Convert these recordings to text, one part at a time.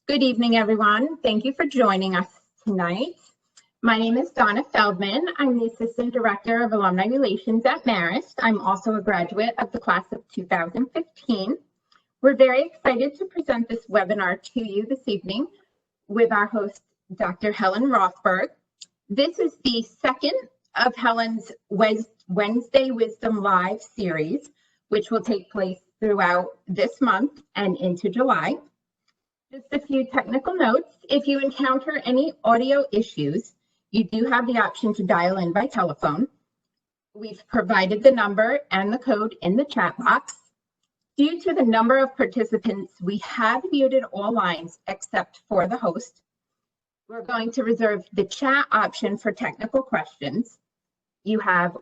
Good evening, everyone. Thank you for joining us tonight. My name is Donna Feldman. I'm the Assistant Director of Alumni Relations at Marist. I'm also a graduate of the class of 2015. We're very excited to present this webinar to you this evening with our host, Dr. Helen Rothberg. This is the second of Helen's Wednesday Wisdom Live series, which will take place throughout this month and into July. Just a few technical notes. If you encounter any audio issues, you do have the option to dial in by telephone. We've provided the number and the code in the chat box. Due to the number of participants, we have muted all lines except for the host. We're going to reserve the chat option for technical questions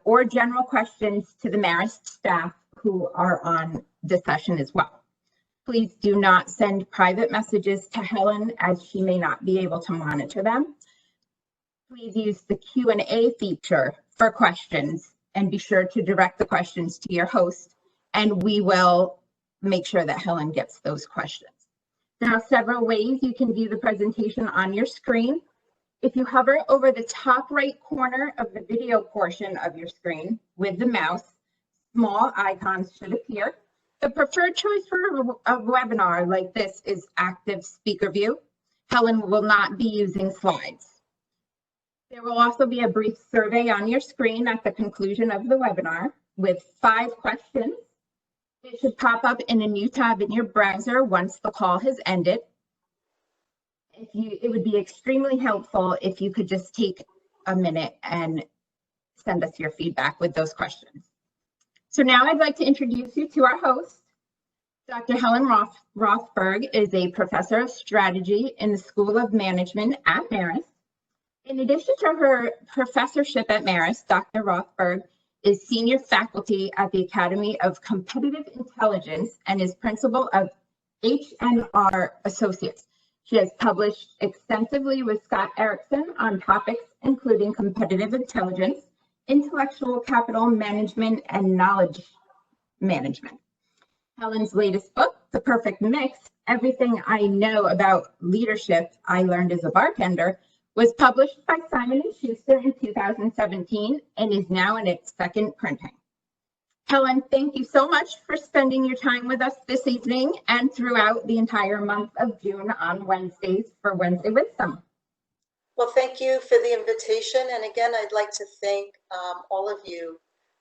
or general questions to the Marist staff who are on the session as well. Please do not send private messages to Helen as she may not be able to monitor them. Please use the Q&A feature for questions and be sure to direct the questions to your host, and we will make sure that Helen gets those questions. There are several ways you can view the presentation on your screen. If you hover over the top right corner of the video portion of your screen with the mouse, small icons should appear. The preferred choice for a webinar like this is active speaker view. Helen will not be using slides. There will also be a brief survey on your screen at the conclusion of the webinar with 5 questions. It should pop up in a new tab in your browser once the call has ended. It would be extremely helpful if you could just take a minute and send us your feedback with those questions. So now I'd like to introduce you to our host. Dr. Helen Rothberg is a professor of strategy in the School of Management at Marist. In addition to her professorship at Marist, Dr. Rothberg is senior faculty at the Academy of Competitive Intelligence and is principal of H&R Associates. She has published extensively with Scott Erickson on topics including competitive intelligence, intellectual capital management, and knowledge management. Helen's latest book, The Perfect Mix, Everything I Know About Leadership I Learned as a Bartender, was published by Simon Schuster in 2017 and is now in its 2nd printing. Helen, thank you so much for spending your time with us this evening and throughout the entire month of June on Wednesdays for Wednesday Wisdom. Well, thank you for the invitation. And again, I'd like to thank all of you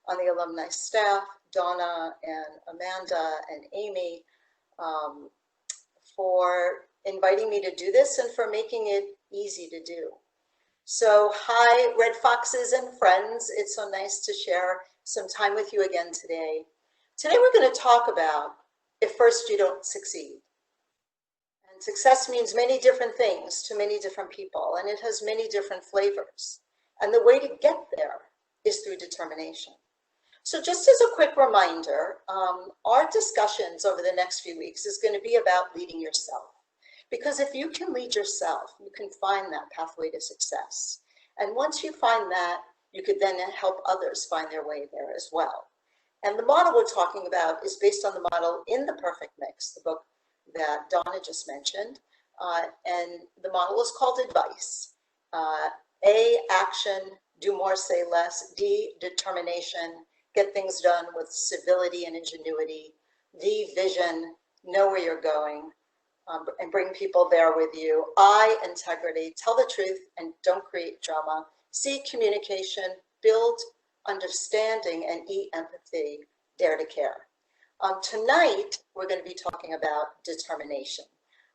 on the alumni staff, Donna and Amanda and Amy, for inviting me to do this and for making it easy to do. So hi, Red Foxes and friends. It's so nice to share some time with you again today. Today we're going to talk about if first you don't succeed. And success means many different things to many different people, and it has many different flavors. And the way to get there is through determination. So just as a quick reminder, our discussions over the next few weeks is going to be about leading yourself. Because if you can lead yourself, you can find that pathway to success. And once you find that, you could then help others find their way there as well. And the model we're talking about is based on the model in The Perfect Mix, the book that Donna just mentioned. And the model is called advice. A, action, do more, say less. D, determination, get things done with civility and ingenuity. D, vision, know where you're going, and bring people there with you. I, integrity, tell the truth and don't create drama. C, communication, build understanding. And E, empathy, dare to care. Tonight, we're going to be talking about determination.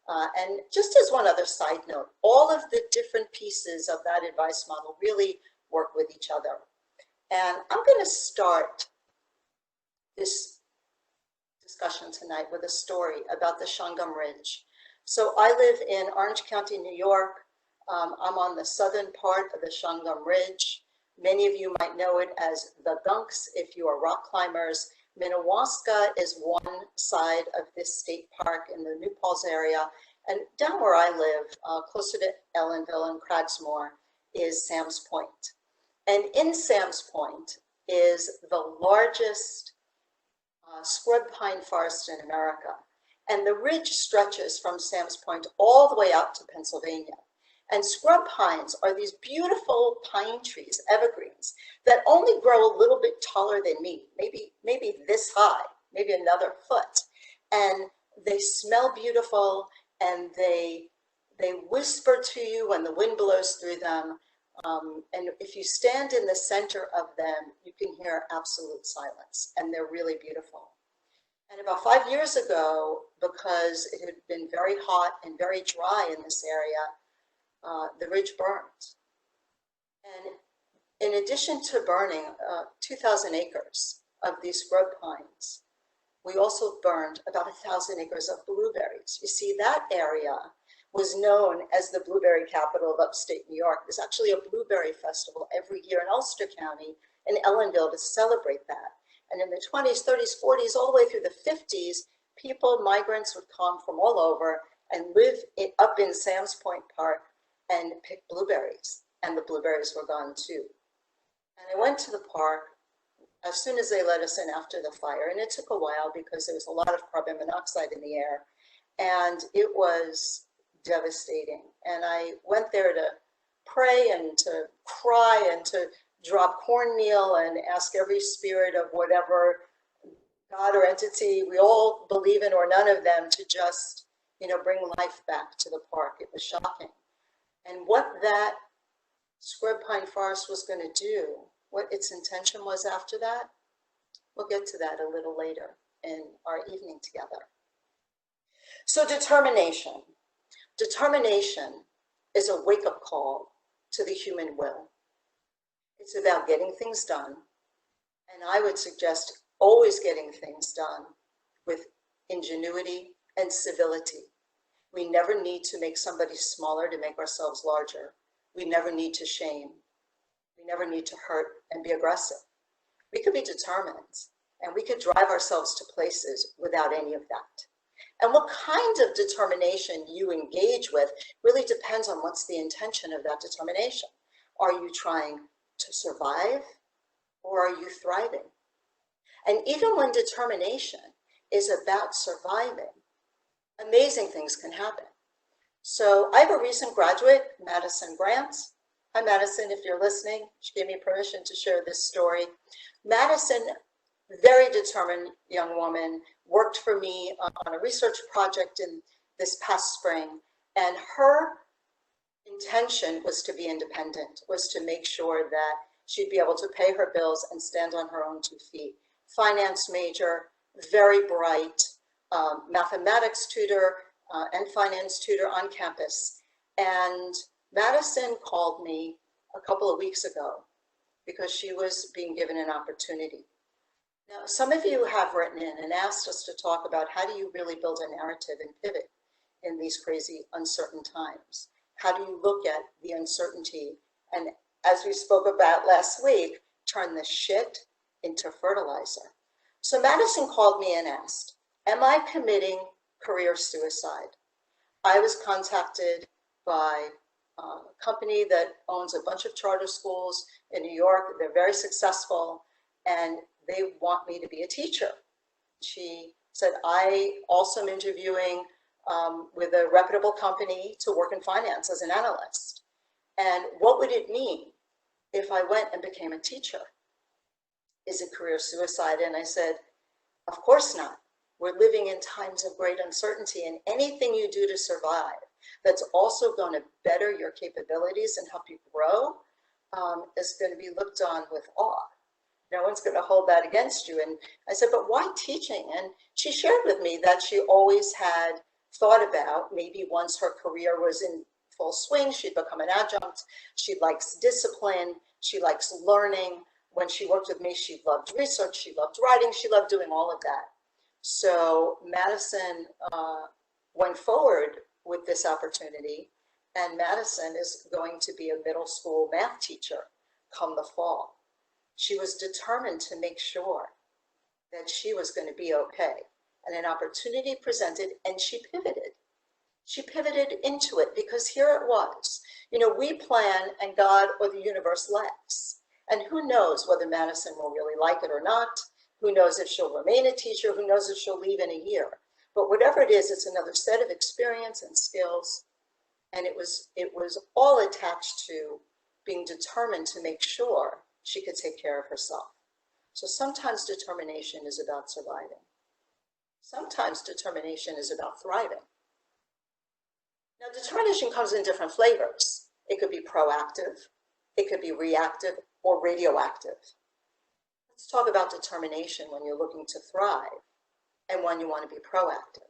And just as one other side note, all of the different pieces of that advice model really work with each other. And I'm going to start this discussion tonight with a story about the Shungum Ridge. So I live in Orange County, New York. I'm on the southern part of the Shungum Ridge. Many of you might know it as the Gunks if you are rock climbers. Minnewaska is one side of this state park in the New Paltz area. And down where I live, closer to Ellenville and Cragsmore, is Sam's Point. And in Sam's Point is the largest scrub pine forest in America. And the ridge stretches from Sam's Point all the way out to Pennsylvania. And scrub pines are these beautiful pine trees, evergreens, that only grow a little bit taller than me, maybe this high, maybe another foot. And they smell beautiful, and they whisper to you when the wind blows through them. And if you stand in the center of them, you can hear absolute silence, and they're really beautiful. And about 5 years ago, because it had been very hot and very dry in this area, the ridge burned. And in addition to burning 2,000 acres of these scrub pines, we also burned about 1,000 acres of blueberries. You see, that area was known as the blueberry capital of upstate New York. There's actually a blueberry festival every year in Ulster County in Ellenville to celebrate that. And in the 20s, 30s, 40s, all the way through the 50s, people, migrants would come from all over and live up in Sam's Point Park and pick blueberries. And the blueberries were gone too. And I went to the park as soon as they let us in after the fire. And it took a while because there was a lot of carbon monoxide in the air. And it was devastating. And I went there to pray and to cry and to drop cornmeal and ask every spirit of whatever God or entity we all believe in, or none of them, to just, bring life back to the park. It was shocking. And what that scrub pine forest was going to do, what its intention was after that, we'll get to that a little later in our evening together. So determination. Determination is a wake-up call to the human will. It's about getting things done, and I would suggest always getting things done with ingenuity and civility. We never need to make somebody smaller to make ourselves larger. We never need to shame. We never need to hurt and be aggressive. We could be determined, and we could drive ourselves to places without any of that. And what kind of determination you engage with really depends on what's the intention of that determination. Are you trying to survive, or are you thriving? And even when determination is about surviving, amazing things can happen. So I have a recent graduate, Madison Grant. Hi, Madison, if you're listening. She gave me permission to share this story. Madison, very determined young woman, worked for me on a research project in this past spring, and her intention was to be independent, was to make sure that she'd be able to pay her bills and stand on her own 2 feet. Finance major, very bright, mathematics tutor and finance tutor on campus. And Madison called me a couple of weeks ago because she was being given an opportunity. Now, some of you have written in and asked us to talk about how do you really build a narrative and pivot in these crazy, uncertain times? How do you look at the uncertainty and, as we spoke about last week, turn the shit into fertilizer? So Madison called me and asked, am I committing career suicide? I was contacted by a company that owns a bunch of charter schools in New York. They're very successful, and they want me to be a teacher. She said, I also am interviewing with a reputable company to work in finance as an analyst. And what would it mean if I went and became a teacher? Is it career suicide? And I said, of course not. We're living in times of great uncertainty, and anything you do to survive that's also going to better your capabilities and help you grow is going to be looked on with awe. No one's going to hold that against you. And I said, but why teaching? And she shared with me that she always had thought about maybe once her career was in full swing, she'd become an adjunct. She likes discipline. She likes learning. When she worked with me, she loved research. She loved writing. She loved doing all of that. So Madison went forward with this opportunity, and Madison is going to be a middle school math teacher come the fall. She was determined to make sure that she was going to be okay. And an opportunity presented, and she pivoted. She pivoted into it because here it was. We plan, and God or the universe lets. And who knows whether Madison will really like it or not. Who knows if she'll remain a teacher? Who knows if she'll leave in a year? But whatever it is, it's another set of experience and skills. And it was all attached to being determined to make sure she could take care of herself. So sometimes determination is about surviving. Sometimes determination is about thriving. Now, determination comes in different flavors. It could be proactive, it could be reactive, or radioactive. Let's talk about determination when you're looking to thrive and when you want to be proactive.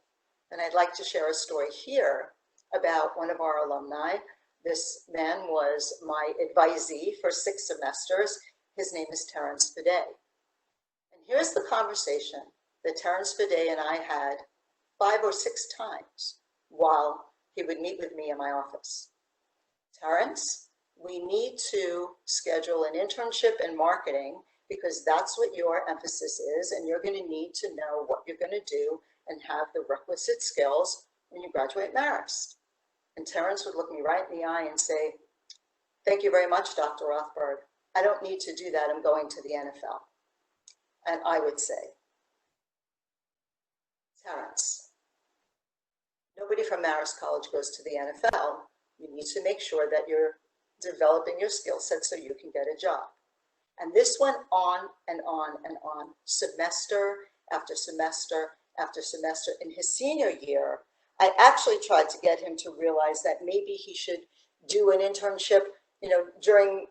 And I'd like to share a story here about one of our alumni. This man was my advisee for 6 semesters. His name is Terrence Fidei. And here's the conversation that Terrence Fidei and I had 5 or 6 times while he would meet with me in my office. Terrence, we need to schedule an internship in marketing because that's what your emphasis is, and you're going to need to know what you're going to do and have the requisite skills when you graduate Marist. And Terrence would look me right in the eye and say, "Thank you very much, Dr. Rothberg. I don't need to do that. I'm going to the NFL." And I would say, "Terrence, nobody from Marist College goes to the NFL. You need to make sure that you're developing your skill set so you can get a job." And this went on and on and on, semester after semester after semester. In his senior year, I actually tried to get him to realize that maybe he should do an internship, during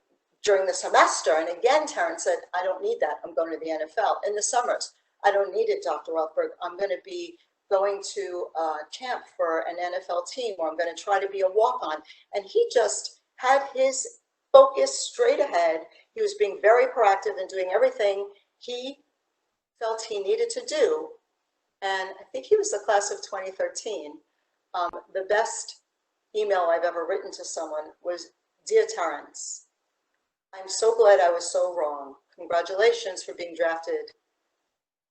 the semester. And again, Terrence said, "I don't need that. I'm going to the NFL." In the summers, "I don't need it, Dr. Rothberg. I'm going to be going to camp for an NFL team, or I'm going to try to be a walk-on." And he just had his focus straight ahead. He was being very proactive and doing everything he felt he needed to do. And I think he was the class of 2013. The best email I've ever written to someone was, "Dear Terrence, I'm so glad I was so wrong. Congratulations for being drafted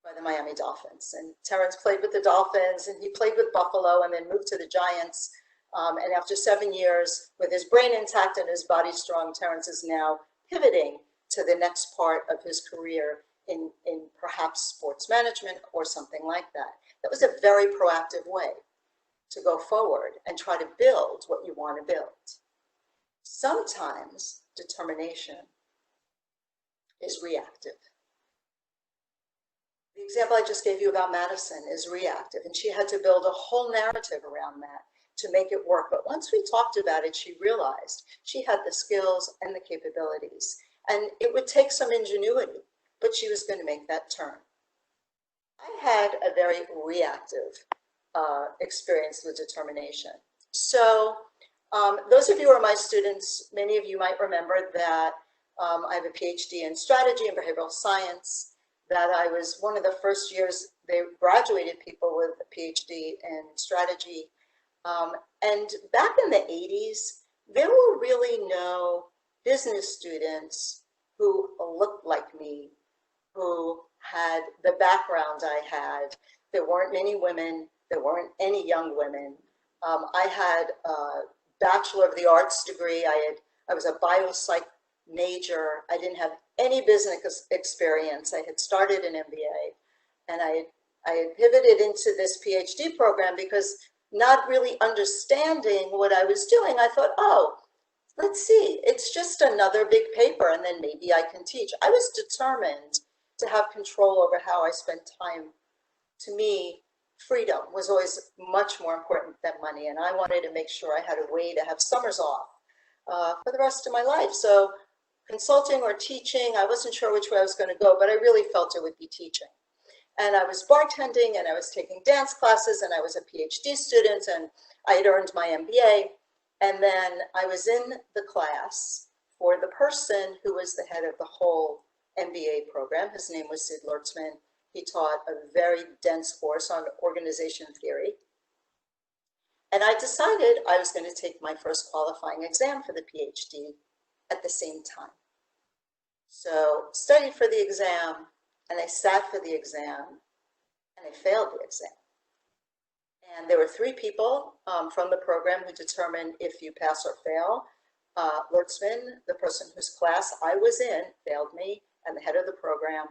by the Miami Dolphins." And Terrence played with the Dolphins, and he played with Buffalo and then moved to the Giants. And after 7 years, with his brain intact and his body strong, Terrence is now pivoting to the next part of his career in perhaps sports management or something like that. That was a very proactive way to go forward and try to build what you want to build. Sometimes determination is reactive. The example I just gave you about Madison is reactive, and she had to build a whole narrative around that to make it work. But once we talked about it, she realized she had the skills and the capabilities, and it would take some ingenuity, but she was going to make that turn. I had a very reactive experience with determination. So those of you who are my students, many of you might remember that I have a PhD in strategy and behavioral science, that I was one of the first years they graduated people with a PhD in strategy. And back in the 80s, there were really no business students who looked like me, who had the background I had. There weren't many women. There weren't any young women. I had a Bachelor of the Arts degree. I was a biopsych major. I didn't have any business experience. I had started an MBA, and I had pivoted into this PhD program because, not really understanding what I was doing, I thought, oh, let's see, it's just another big paper, and then maybe I can teach. I was determined to have control over how I spent time. To me, freedom was always much more important than money, and I wanted to make sure I had a way to have summers off for the rest of my life. So consulting or teaching, I wasn't sure which way I was going to go, but I really felt it would be teaching. And I was bartending, and I was taking dance classes, and I was a PhD student, and I had earned my MBA. And then I was in the class for the person who was the head of the whole MBA program. His name was Sid Lurtzman. He taught a very dense course on organization theory. And I decided I was going to take my first qualifying exam for the PhD at the same time. So studied for the exam, and I sat for the exam, and I failed the exam. And there were 3 people from the program who determined if you pass or fail. Lurtzman, the person whose class I was in, failed me, and the head of the program.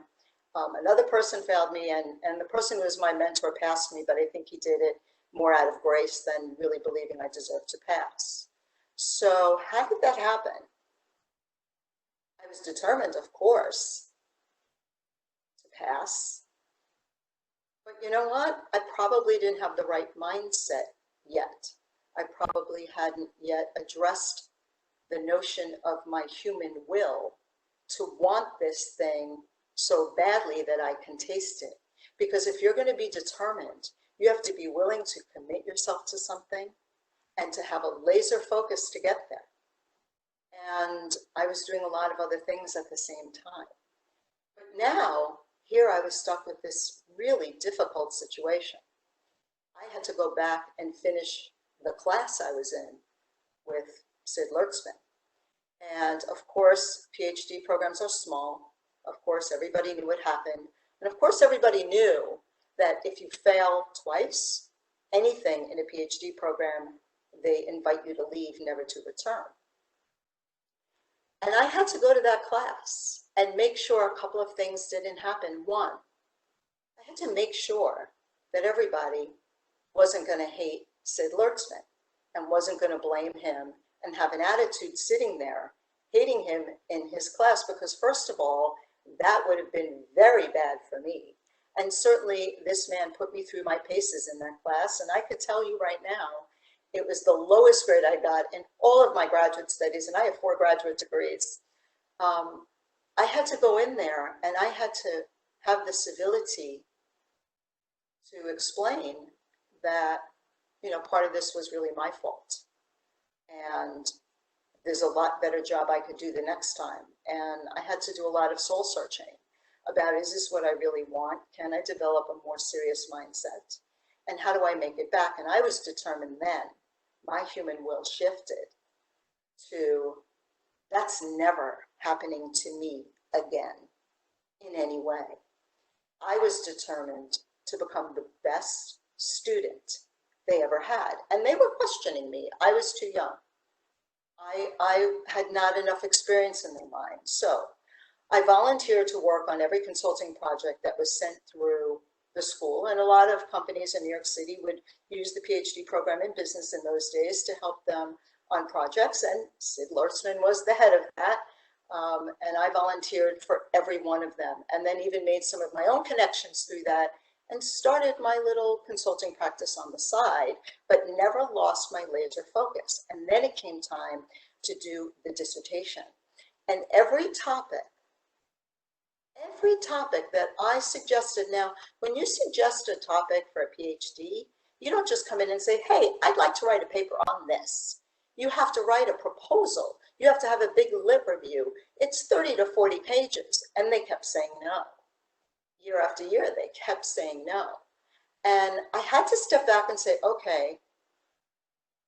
Another person failed me, and the person who was my mentor passed me, but I think he did it more out of grace than really believing I deserved to pass. So how did that happen? I was determined, of course, to pass. But you know what? I probably didn't have the right mindset yet. I probably hadn't yet addressed the notion of my human will to want this thing so badly that I can taste it. Because if you're going to be determined, you have to be willing to commit yourself to something and to have a laser focus to get there. And I was doing a lot of other things at the same time. But now, here I was stuck with this really difficult situation. I had to go back and finish the class I was in with Sid Lertzman. And of course, PhD programs are small. Of course, everybody knew what happened. And of course, everybody knew that if you fail twice, anything in a PhD program, they invite you to leave, never to return. And I had to go to that class and make sure a couple of things didn't happen. One, I had to make sure that everybody wasn't going to hate Sid Lertzman and wasn't going to blame him and have an attitude sitting there hating him in his class, because first of all, that would have been very bad for me. And certainly this man put me through my paces in that class. And I could tell you right now, it was the lowest grade I got in all of my graduate studies, and I have 4 graduate degrees. I had to go in there and I had to have the civility to explain that, you know, part of this was really my fault. And there's a lot better job I could do the next time. And I had to do a lot of soul searching about, is this what I really want? Can I develop a more serious mindset? And how do I make it back? And I was determined then, my human will shifted to, that's never happening to me again in any way. I was determined to become the best student they ever had. And they were questioning me. I was too young. I had not enough experience in their mind. So I volunteered to work on every consulting project that was sent through the school. And a lot of companies in New York City would use the PhD program in business in those days to help them on projects. And Sid Lertzman was the head of that. And I volunteered for every one of them, and then even made some of my own connections through that and started my little consulting practice on the side, but never lost my laser focus. And then it came time to do the dissertation. And every topic that I suggested, now, when you suggest a topic for a PhD, you don't just come in and say, hey, I'd like to write a paper on this. You have to write a proposal. You have to have a big lit review. It's 30 to 40 pages. And they kept saying no. Year after year, they kept saying no. And I had to step back and say, okay,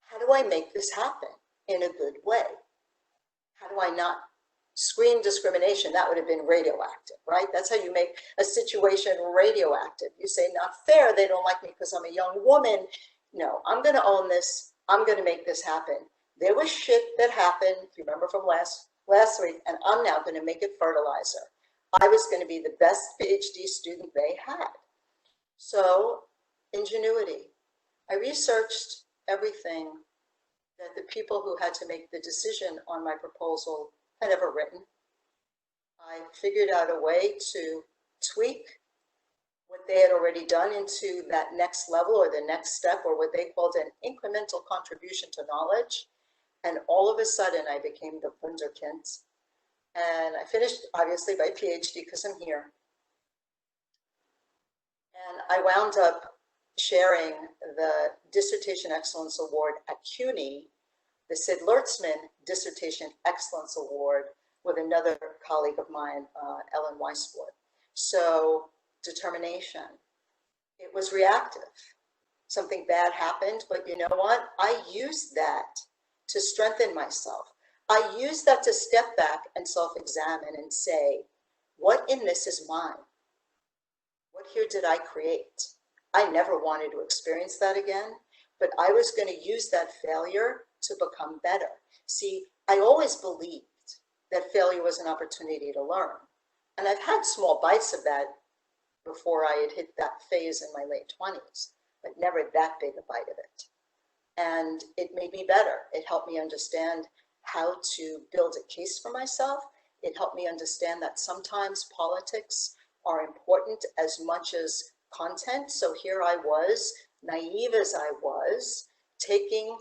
how do I make this happen in a good way? How do I not scream discrimination? That would have been radioactive, right? That's how you make a situation radioactive. You say, not fair, they don't like me because I'm a young woman. No, I'm going to own this. I'm going to make this happen. There was shit that happened, if you remember from last week, and I'm now going to make it fertilizer. I was going to be the best PhD student they had. So, ingenuity. I researched everything that the people who had to make the decision on my proposal had ever written. I figured out a way to tweak what they had already done into that next level or the next step, or what they called an incremental contribution to knowledge. And all of a sudden I became the wunderkind. And I finished, obviously, my PhD because I'm here. And I wound up sharing the Dissertation Excellence Award at CUNY, the Sid Lertzman Dissertation Excellence Award, with another colleague of mine, Ellen Weisbord. So, determination. It was reactive. Something bad happened, but you know what? I used that to strengthen myself. I use that to step back and self-examine and say, what in this is mine? What here did I create? I never wanted to experience that again, but I was going to use that failure to become better. See, I always believed that failure was an opportunity to learn. And I've had small bites of that before I had hit that phase in my late 20s, but never that big a bite of it. And it made me better. It helped me understand how to build a case for myself. It helped me understand that sometimes politics are important as much as content. So here I was, naive as I was, taking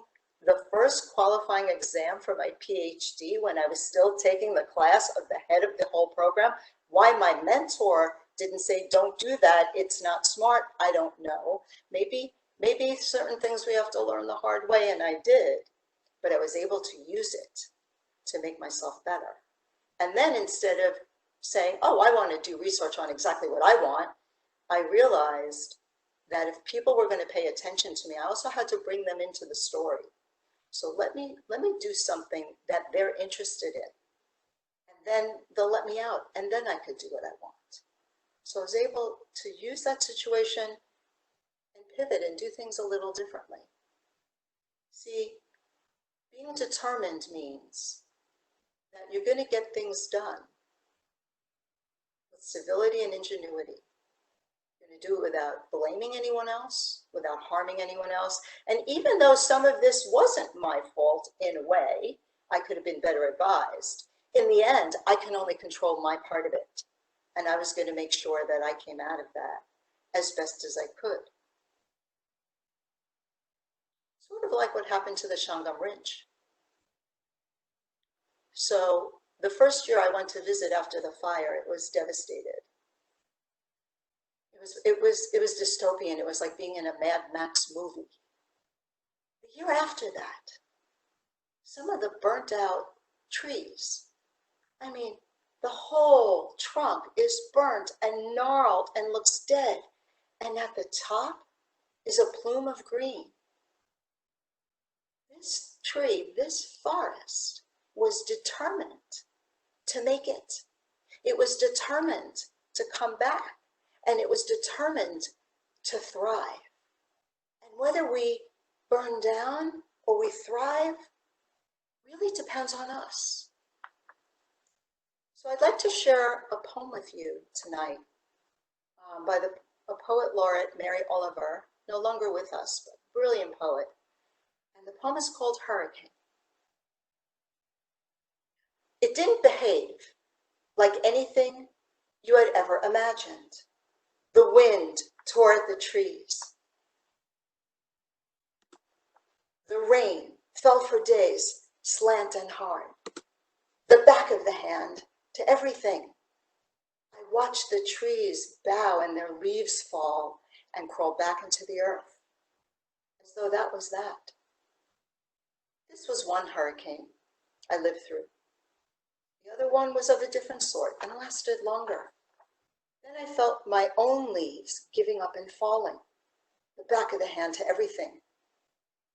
the first qualifying exam for my PhD when I was still taking the class of the head of the whole program. Why my mentor didn't say, don't do that, it's not smart, I don't know. Maybe certain things we have to learn the hard way, and I did, but I was able to use it to make myself better. And then instead of saying, oh, I want to do research on exactly what I want, I realized that if people were going to pay attention to me, I also had to bring them into the story. So let me do something that they're interested in, and then they'll let me out, and then I could do what I want. So I was able to use that situation and pivot and do things a little differently. See, being determined means that you're going to get things done with civility and ingenuity. You're going to do it without blaming anyone else, without harming anyone else. And even though some of this wasn't my fault in a way, I could have been better advised. In the end, I can only control my part of it. And I was going to make sure that I came out of that as best as I could. Sort of like what happened to the Shangham Rinch. So the first year I went to visit after the fire, it was devastated. It was dystopian. It was like being in a Mad Max movie. The year after that, some of the burnt out trees, I mean, the whole trunk is burnt and gnarled and looks dead. And at the top is a plume of green. This tree, this forest, was determined to make it. It was determined to come back, and it was determined to thrive. And whether we burn down or we thrive really depends on us. So I'd like to share a poem with you tonight by a poet laureate, Mary Oliver, no longer with us, but brilliant poet. And the poem is called Hurricane. It didn't behave like anything you had ever imagined. The wind tore at the trees. The rain fell for days, slant and hard. The back of the hand to everything. I watched the trees bow and their leaves fall and crawl back into the earth, as though that was that. This was one hurricane I lived through. The other one was of a different sort and lasted longer. Then I felt my own leaves giving up and falling, the back of the hand to everything.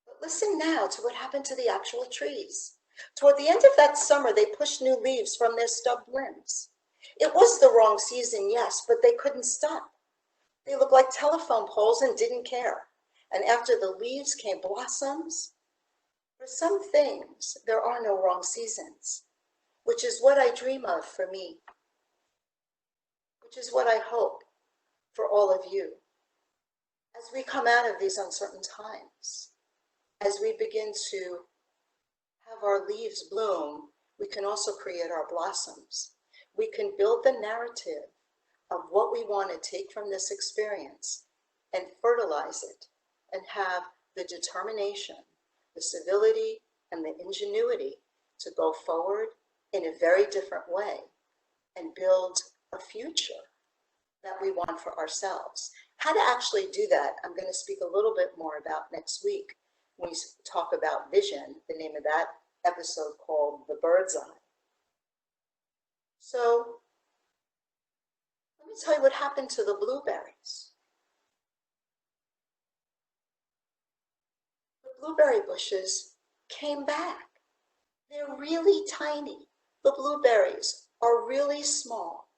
But listen now to what happened to the actual trees. Toward the end of that summer, they pushed new leaves from their stubbed limbs. It was the wrong season, yes, but they couldn't stop. They looked like telephone poles and didn't care. And after the leaves came blossoms. For some things, there are no wrong seasons, which is what I dream of for me, which is what I hope for all of you. As we come out of these uncertain times, as we begin to have our leaves bloom, we can also create our blossoms. We can build the narrative of what we want to take from this experience and fertilize it and have the determination, the civility, and the ingenuity to go forward in a very different way and build a future that we want for ourselves. How to actually do that, I'm going to speak a little bit more about next week when we talk about vision, the name of that episode called The Bird's Eye. So let me tell you what happened to the blueberries. The blueberry bushes came back. They're really tiny. The blueberries are really small,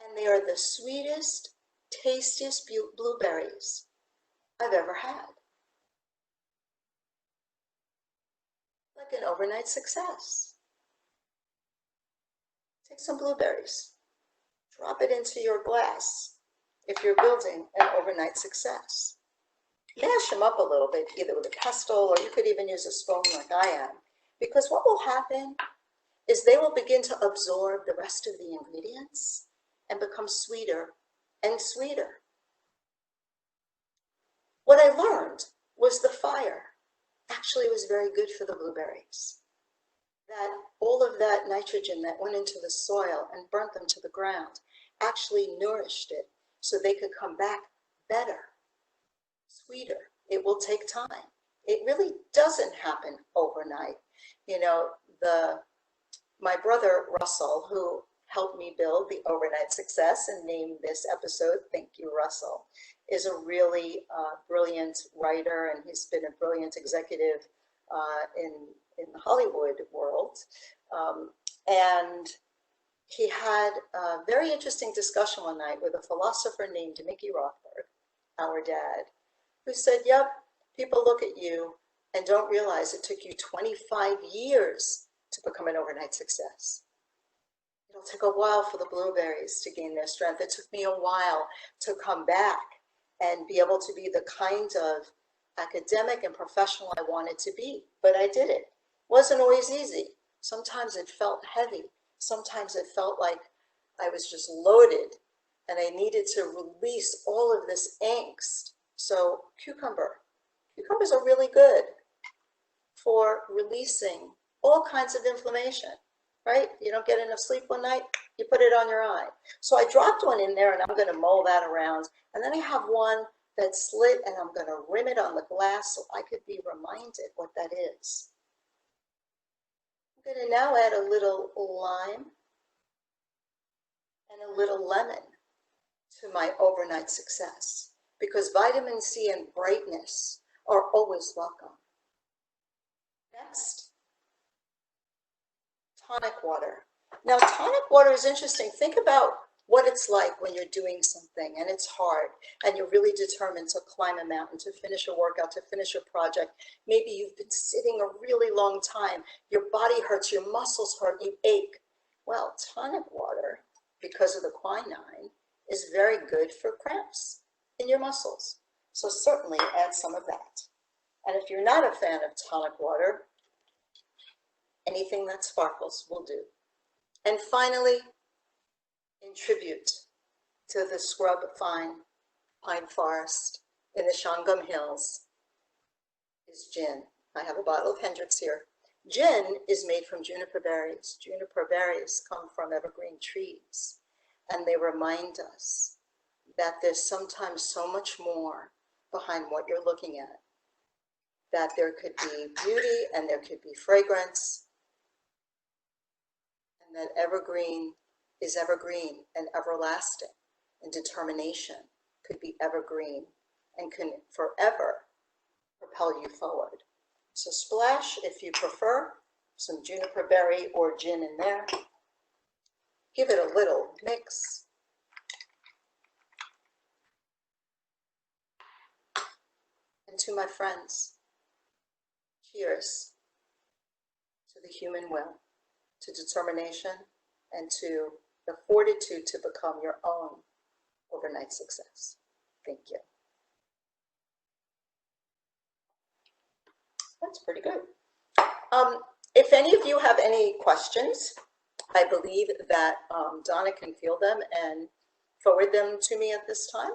and they are the sweetest, tastiest blueberries I've ever had. Like an overnight success. Take some blueberries, drop it into your glass, if you're building an overnight success. Mash them up a little bit, either with a pestle, or you could even use a spoon like I am, because what will happen is they will begin to absorb the rest of the ingredients and become sweeter and sweeter. What I learned was the fire actually was very good for the blueberries. That all of that nitrogen that went into the soil and burnt them to the ground actually nourished it so they could come back better, sweeter. It will take time. It really doesn't happen overnight. You know, my brother Russell, who helped me build the overnight success and named this episode, thank you, Russell, is a really brilliant writer, and he's been a brilliant executive in the Hollywood world. And he had a very interesting discussion one night with a philosopher named Mickey Rothberg, our dad, who said, yep, people look at you and don't realize it took you 25 years to become an overnight success. It'll take a while for the blueberries to gain their strength. It took me a while to come back and be able to be the kind of academic and professional I wanted to be, but I did it. Wasn't always easy. Sometimes it felt heavy. Sometimes it felt like I was just loaded and I needed to release all of this angst. So cucumbers are really good for releasing all kinds of inflammation, right? You don't get enough sleep one night, you put it on your eye. So I dropped one in there and I'm going to mull that around. And then I have one that's slit and I'm going to rim it on the glass so I could be reminded what that is. I'm going to now add a little lime and a little lemon to my overnight success, because vitamin C and brightness are always welcome. Next, tonic water. Now, tonic water is interesting. Think about what it's like when you're doing something and it's hard and you're really determined to climb a mountain, to finish a workout, to finish a project. Maybe you've been sitting a really long time. Your body hurts, your muscles hurt, you ache. Well, tonic water, because of the quinine, is very good for cramps in your muscles. So certainly add some of that. And if you're not a fan of tonic water, anything that sparkles will do. And finally, in tribute to the scrub pine forest in the Shangam Hills, is gin. I have a bottle of Hendrick's here. Gin is made from juniper berries. Juniper berries come from evergreen trees, and they remind us that there's sometimes so much more behind what you're looking at, that there could be beauty and there could be fragrance, and that evergreen is evergreen and everlasting, and determination could be evergreen and can forever propel you forward. So splash, if you prefer, some juniper berry or gin in there. Give it a little mix. And to my friends, cheers to the human will, to determination, and to the fortitude to become your own overnight success. Thank you. That's pretty good. If any of you have any questions, I believe that Donna can field them and forward them to me at this time.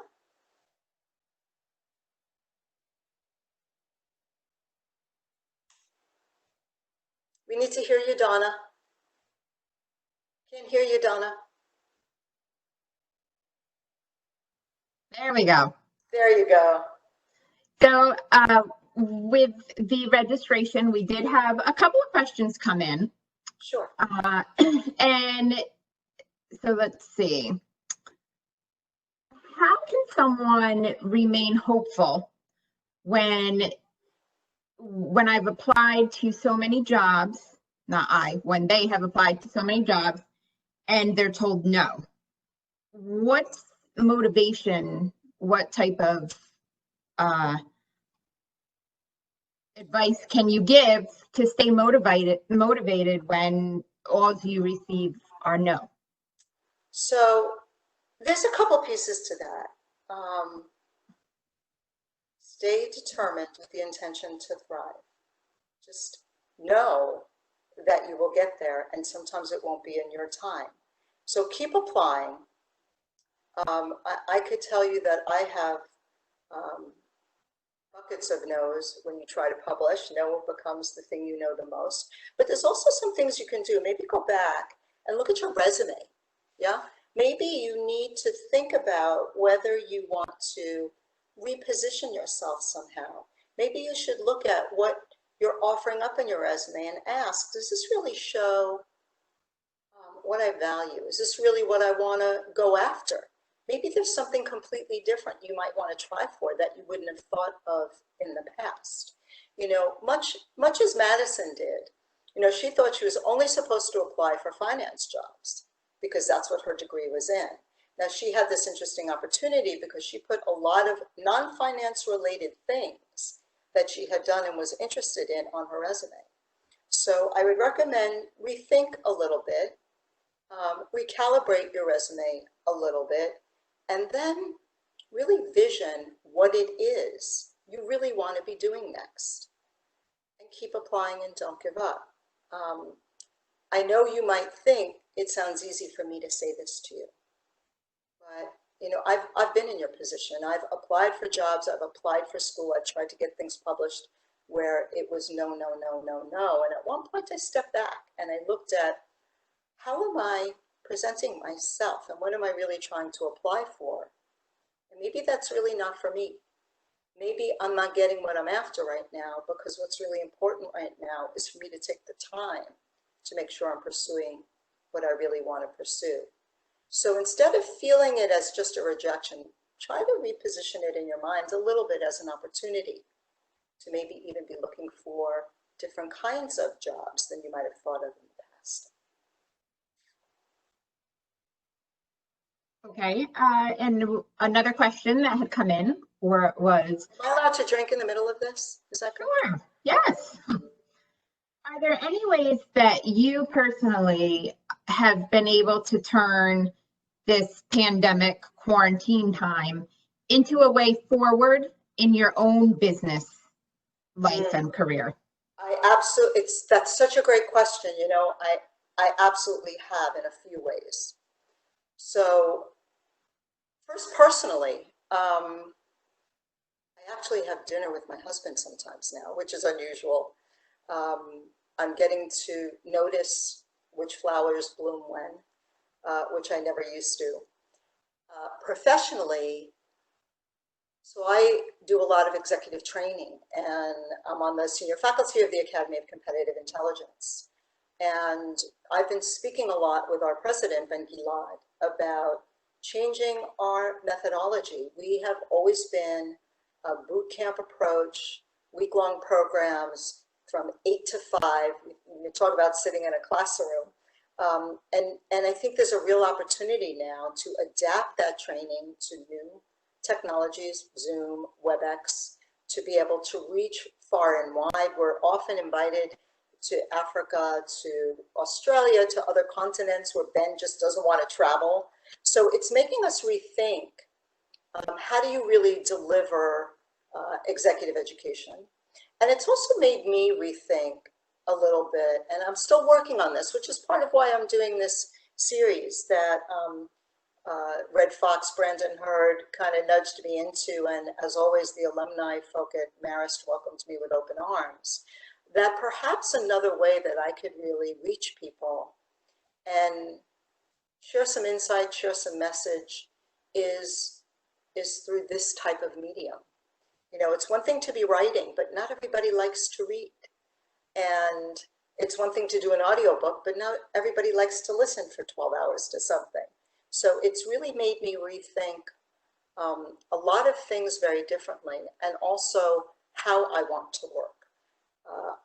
We need to hear you, Donna. Can't hear you, Donna. There we go. There you go. So with the registration, we did have a couple of questions come in. Sure. And so let's see. How can someone remain hopeful when I've applied to so many jobs, when they have applied to so many jobs and they're told no? What's the motivation? What type of advice can you give to stay motivated when all you receive are no? So there's a couple pieces to that. stay determined with the intention to thrive. Just know that you will get there, and sometimes it won't be in your time. So keep applying. I could tell you that I have buckets of no's when you try to publish. No becomes the thing you know the most. But there's also some things you can do. Maybe go back and look at your resume. Yeah. Maybe you need to think about whether you want to reposition yourself somehow. Maybe you should look at what you're offering up in your resume and ask, does this really show what I value? Is this really what I want to go after? Maybe there's something completely different you might want to try for that you wouldn't have thought of in the past. You know, much as Madison did, you know, she thought she was only supposed to apply for finance jobs because that's what her degree was in. Now, she had this interesting opportunity because she put a lot of non-finance related things that she had done and was interested in on her resume. So I would recommend rethink a little bit, recalibrate your resume a little bit, and then really vision what it is you really want to be doing next. And keep applying and don't give up. I know you might think it sounds easy for me to say this to you, but you know, I've been in your position. I've applied for jobs, I've applied for school, I've tried to get things published where it was no, no, no, no, no. And at one point I stepped back and I looked at, how am I presenting myself and what am I really trying to apply for? And maybe that's really not for me. Maybe I'm not getting what I'm after right now, because what's really important right now is for me to take the time to make sure I'm pursuing what I really want to pursue. So instead of feeling it as just a rejection, try to reposition it in your mind a little bit as an opportunity to maybe even be looking for different kinds of jobs than you might have thought of in the past. Okay, and another question that had come in was, Am I allowed to drink in the middle of this? Is that good? sure, yes. Are there any ways that you personally have been able to turn this pandemic quarantine time into a way forward in your own business life and career? That's such a great question. You know, I absolutely have in a few ways. So first, personally, I actually have dinner with my husband sometimes now, which is unusual. I'm getting to notice which flowers bloom when, which I never used to. Professionally, so I do a lot of executive training, and I'm on the senior faculty of the Academy of Competitive Intelligence. And I've been speaking a lot with our president, Ben Gilad, about changing our methodology. We have always been a boot camp approach, week-long programs from 8 to 5. We talk about sitting in a classroom. And I think there's a real opportunity now to adapt that training to new technologies, Zoom, WebEx, to be able to reach far and wide. We're often invited to Africa, to Australia, to other continents where Ben just doesn't want to travel. So it's making us rethink, how do you really deliver executive education? And it's also made me rethink a little bit, and I'm still working on this, which is part of why I'm doing this series that Red Fox, Brandon Hurd kind of nudged me into, and as always, the alumni folk at Marist welcomed me with open arms. That perhaps another way that I could really reach people and share some insight, share some message is through this type of medium. You know, it's one thing to be writing, but not everybody likes to read. And it's one thing to do an audiobook, but not everybody likes to listen for 12 hours to something. So it's really made me rethink a lot of things very differently, and also how I want to work.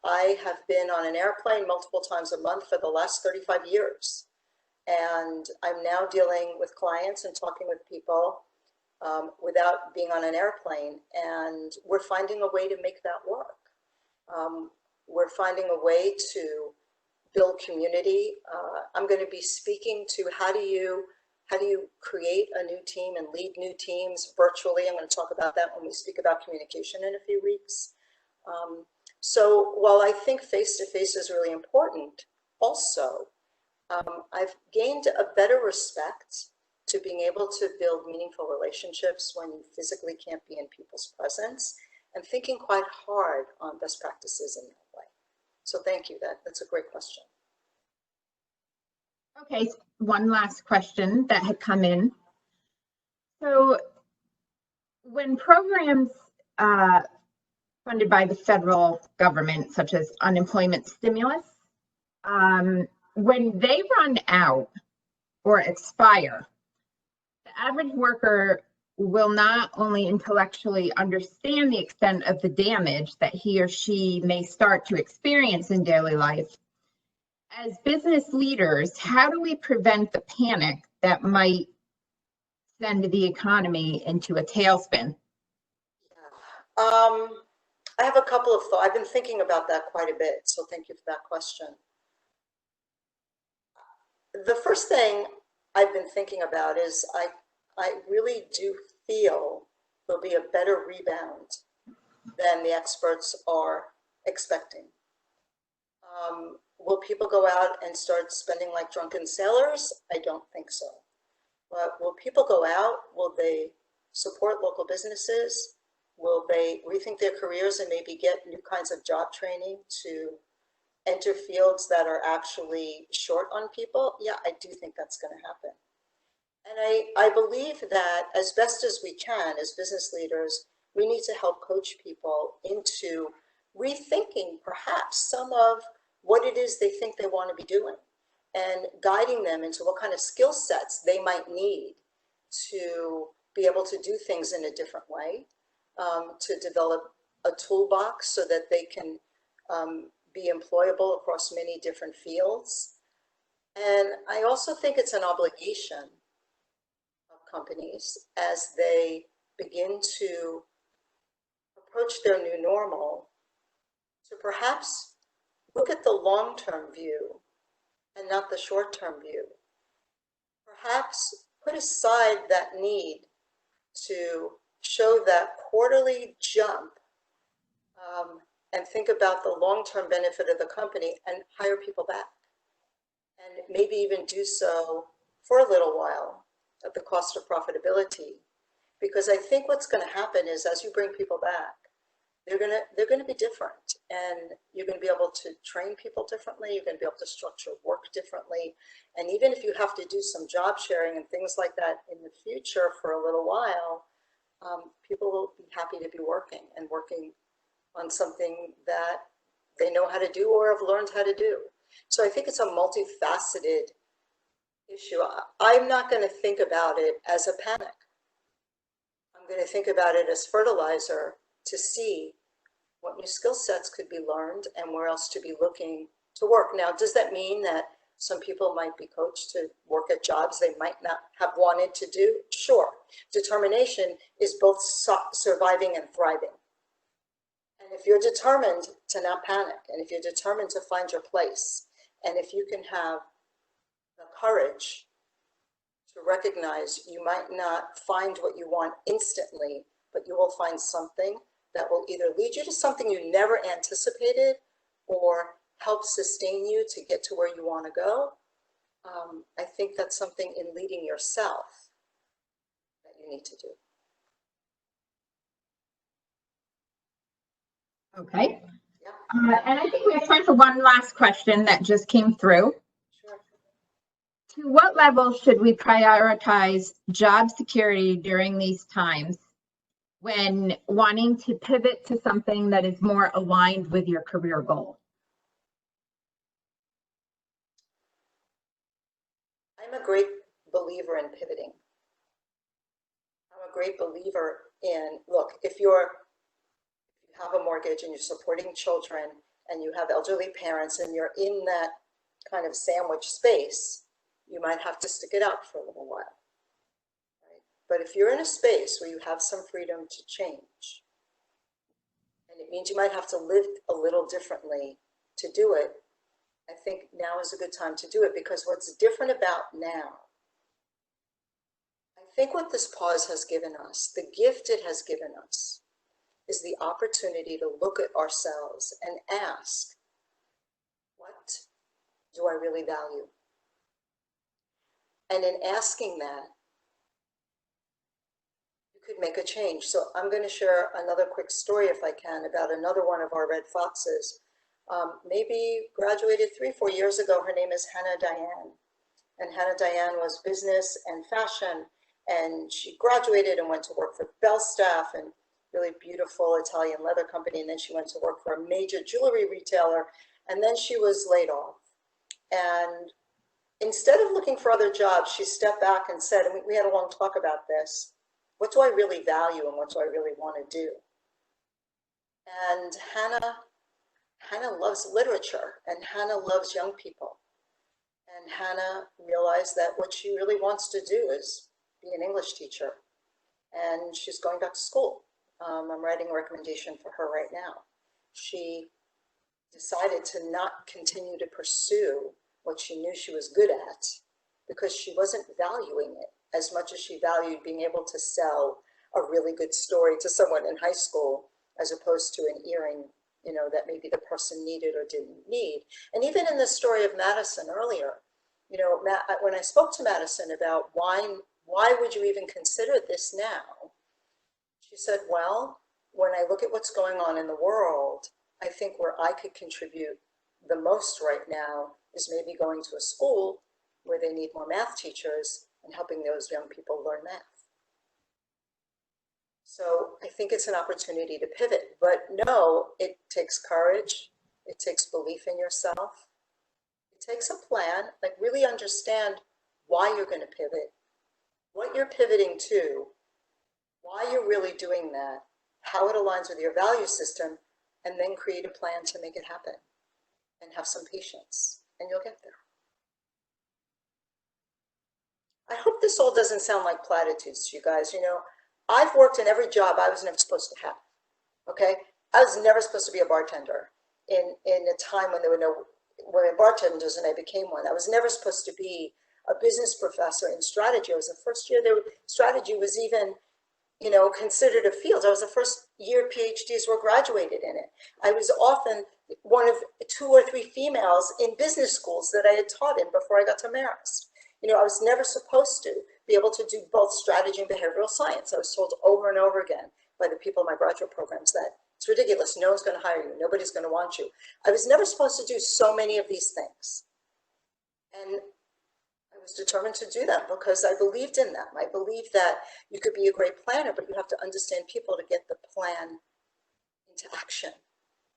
I have been on an airplane multiple times a month for the last 35 years. And I'm now dealing with clients and talking with people without being on an airplane. And we're finding a way to make that work. We're finding a way to build community. I'm going to be speaking to how do you How do you create a new team and lead new teams virtually? I'm going to talk about that when we speak about communication in a few weeks. So while I think face-to-face is really important, also, I've gained a better respect to being able to build meaningful relationships when you physically can't be in people's presence, and thinking quite hard on best practices in that way. So thank you. That's a great question. Okay, one last question that had come in. So when programs funded by the federal government, such as unemployment stimulus, when they run out or expire, the average worker will not only intellectually understand the extent of the damage that he or she may start to experience in daily life. As business leaders, how do we prevent the panic that might send the economy into a tailspin? I have a couple of thoughts. I've been thinking about that quite a bit, so thank you for that question. The first thing I've been thinking about is I really do feel there'll be a better rebound than the experts are expecting. Will people go out and start spending like drunken sailors? I don't think so. But will people go out? Will they support local businesses? Will they rethink their careers and maybe get new kinds of job training to enter fields that are actually short on people? Yeah, I do think that's going to happen. And I believe that as best as we can as business leaders, we need to help coach people into rethinking perhaps some of what it is they think they want to be doing, and guiding them into what kind of skill sets they might need to be able to do things in a different way, to develop a toolbox so that they can be employable across many different fields. And I also think it's an obligation of companies as they begin to approach their new normal to perhaps look at the long-term view and not the short-term view. Perhaps put aside that need to show that quarterly jump and think about the long-term benefit of the company and hire people back. And maybe even do so for a little while at the cost of profitability. Because I think what's going to happen is as you bring people back, they're going to be different, and you're going to be able to train people differently. You're going to be able to structure work differently. And even if you have to do some job sharing and things like that in the future for a little while, people will be happy to be working on something that they know how to do or have learned how to do. So I think it's a multifaceted issue. I'm not going to think about it as a panic. I'm going to think about it as fertilizer to see what new skill sets could be learned and where else to be looking to work. Now, does that mean that some people might be coached to work at jobs they might not have wanted to do? Sure. Determination is both surviving and thriving. And if you're determined to not panic, and if you're determined to find your place, and if you can have the courage to recognize you might not find what you want instantly, but you will find something that will either lead you to something you never anticipated or help sustain you to get to where you want to go. I think that's something in leading yourself that you need to do. Okay. Yeah. And I think we have time for one last question that just came through. Sure. To what level should we prioritize job security during these times when wanting to pivot to something that is more aligned with your career goal? I'm a great believer in pivoting. I'm a great believer in, look, if you have a mortgage and you're supporting children and you have elderly parents and you're in that kind of sandwich space, you might have to stick it out for a little while. Right? But if you're in a space where you have some freedom to change, and it means you might have to live a little differently to do it, I think now is a good time to do it, because what's different about now think what this pause has given us, the gift it has given us, is the opportunity to look at ourselves and ask, what do I really value? And in asking that, you could make a change. So I'm going to share another quick story, if I can, about another one of our red foxes. Maybe graduated 3-4 years ago. Her name is Hannah Diane. And Hannah Diane was business and fashion. And she graduated and went to work for Belstaff and really beautiful Italian leather company. And then she went to work for a major jewelry retailer. And then she was laid off. And instead of looking for other jobs, she stepped back and said, and we had a long talk about this, what do I really value and what do I really want to do? And Hannah loves literature, and Hannah loves young people. And Hannah realized that what she really wants to do is be an English teacher. And she's going back to school. I'm writing a recommendation for her right now. She decided to not continue to pursue what she knew she was good at because she wasn't valuing it as much as she valued being able to sell a really good story to someone in high school as opposed to an earring, you know, that maybe the person needed or didn't need. And even in the story of Madison earlier, you know, when I spoke to Madison about why would you even consider this now? She said, well, when I look at what's going on in the world, I think where I could contribute the most right now is maybe going to a school where they need more math teachers and helping those young people learn math. So I think it's an opportunity to pivot, but no, it takes courage. It takes belief in yourself. It takes a plan, like really understand why you're going to pivot, what you're pivoting to, why you're really doing that, how it aligns with your value system, and then create a plan to make it happen and have some patience, and you'll get there. I hope this all doesn't sound like platitudes to you guys. You know, I've worked in every job I was never supposed to have, okay? I was never supposed to be a bartender in a time when there were no women bartenders, and I became one. I was never supposed to be a business professor in strategy. I was the first year strategy was even, you know, considered a field. I was the first year PhDs were graduated in it. I was often one of 2 or 3 females in business schools that I had taught in before I got to Marist. You know, I was never supposed to be able to do both strategy and behavioral science. I was told over and over again by the people in my graduate programs that it's ridiculous. No one's going to hire you. Nobody's going to want you. I was never supposed to do so many of these things. And I was determined to do them because I believed in them. I believed that you could be a great planner, but you have to understand people to get the plan into action.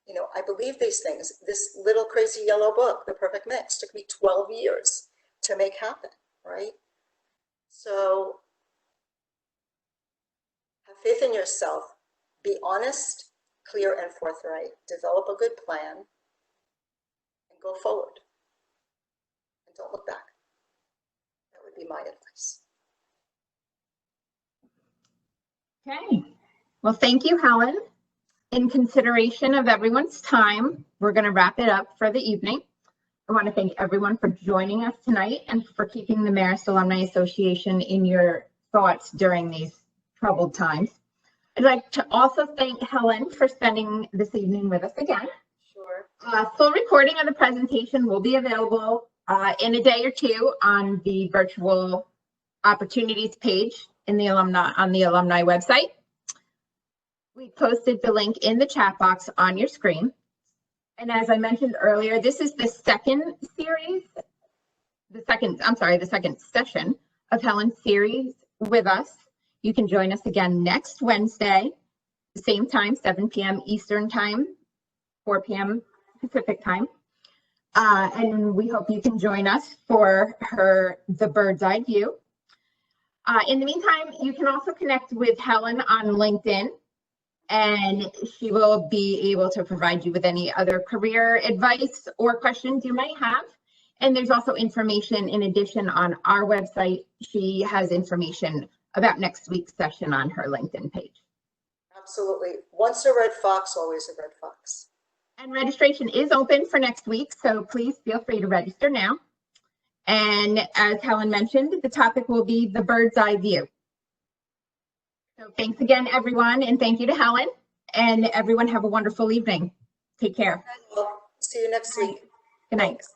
You know, I believe these things. This little crazy yellow book, The Perfect Mix, took me 12 years to make happen, right? So have faith in yourself, be honest, clear, and forthright, develop a good plan, and go forward. And don't look back. That would be my advice. Okay. Well, thank you, Helen. In consideration of everyone's time, we're going to wrap it up for the evening. I want to thank everyone for joining us tonight and for keeping the Marist Alumni Association in your thoughts during these troubled times. I'd like to also thank Helen for spending this evening with us again. Sure. Full recording of the presentation will be available in a day or two on the virtual opportunities page in the on the alumni website. We posted the link in the chat box on your screen. And as I mentioned earlier, this is the second session of Helen's series with us. You can join us again next Wednesday, the same time, 7 p.m. Eastern time, 4 p.m. Pacific time. And we hope you can join us for the bird's eye view. In the meantime, you can also connect with Helen on LinkedIn, and she will be able to provide you with any other career advice or questions you might have. And there's also information in addition on our website. She has information about next week's session on her LinkedIn page. Absolutely. Once a red fox, always a red fox. And registration is open for next week, so please feel free to register now. And as Helen mentioned, the topic will be the bird's eye view. So thanks again, everyone, and thank you to Helen. And everyone have a wonderful evening. Take care. Well, see you next week. Good night. Thanks.